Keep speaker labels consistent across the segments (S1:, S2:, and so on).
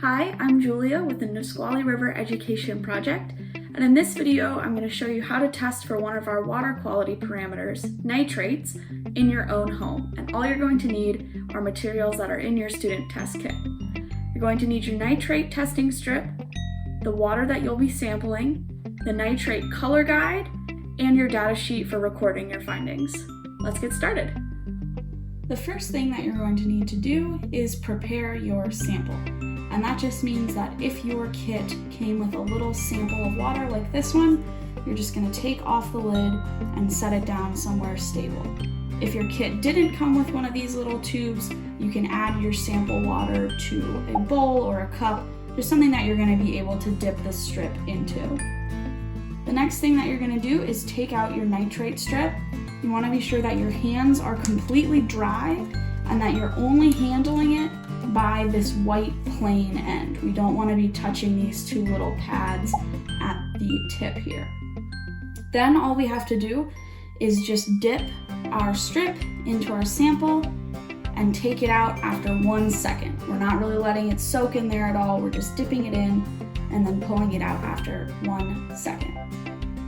S1: Hi, I'm Julia with the Nisqually River Education Project, and in this video I'm going to show you how to test for one of our water quality parameters, nitrates, in your own home. And all you're going to need are materials that are in your student test kit. You're going to need your nitrate testing strip, the water that you'll be sampling, the nitrate color guide, and your data sheet for recording your findings. Let's get started. The first thing that you're going to need to do is prepare your sample. And that just means that if your kit came with a little sample of water like this one, you're just going to take off the lid and set it down somewhere stable. If your kit didn't come with one of these little tubes, you can add your sample water to a bowl or a cup, just something that you're going to be able to dip the strip into. The next thing that you're going to do is take out your nitrate strip. You want to be sure that your hands are completely dry and that you're only handling it by this white plain end. We don't want to be touching these two little pads at the tip here. Then all we have to do is just dip our strip into our sample and take it out after 1 second. We're not really letting it soak in there at all. We're just dipping it in and then pulling it out after 1 second.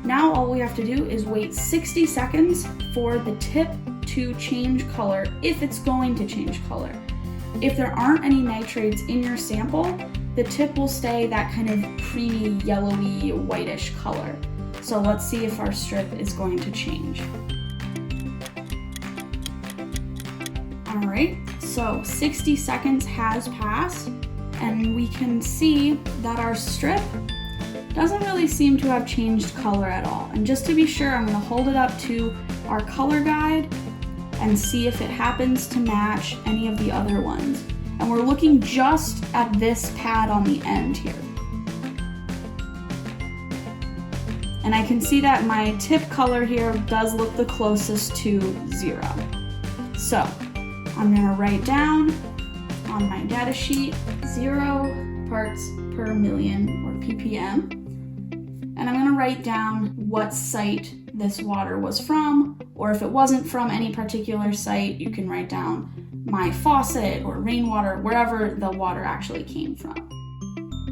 S1: Now all we have to do is wait 60 seconds for the tip to change color if it's going to change color. If there aren't any nitrates in your sample, the tip will stay that kind of creamy, yellowy, whitish color. So let's see if our strip is going to change. All right, so 60 seconds has passed and we can see that our strip doesn't really seem to have changed color at all. And just to be sure, I'm going to hold it up to our color guide and see if it happens to match any of the other ones. And we're looking just at this pad on the end here. And I can see that my tip color here does look the closest to 0. So I'm gonna write down on my data sheet 0 parts per million, or ppm. And I'm gonna write down what site this water was from, or if it wasn't from any particular site, you can write down my faucet or rainwater, wherever the water actually came from.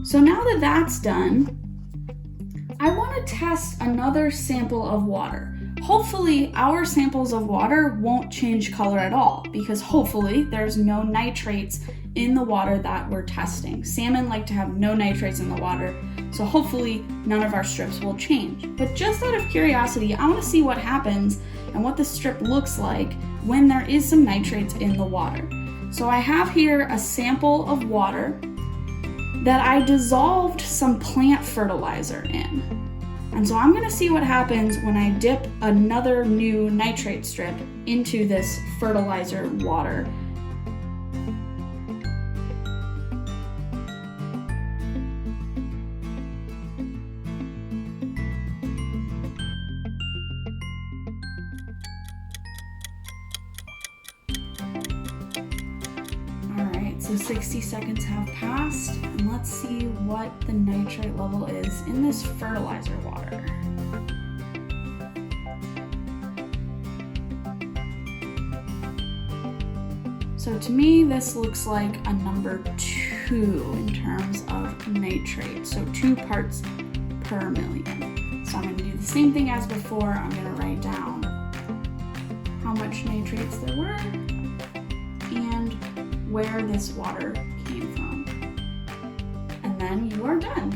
S1: So now that that's done, I want to test another sample of water. Hopefully our samples of water won't change color at all, because hopefully there's no nitrates in the water that we're testing. Salmon like to have no nitrates in the water, so hopefully none of our strips will change. But just out of curiosity, I want to see what happens and what the strip looks like when there is some nitrates in the water. So I have here a sample of water that I dissolved some plant fertilizer in. And so I'm going to see what happens when I dip another new nitrate strip into this fertilizer water. So 60 seconds have passed, and let's see what the nitrate level is in this fertilizer water. So to me, this looks like a number 2 in terms of nitrate, so 2 parts per million. So I'm going to do the same thing as before. I'm going to write down how much nitrates there were and where this water came from. And then you are done.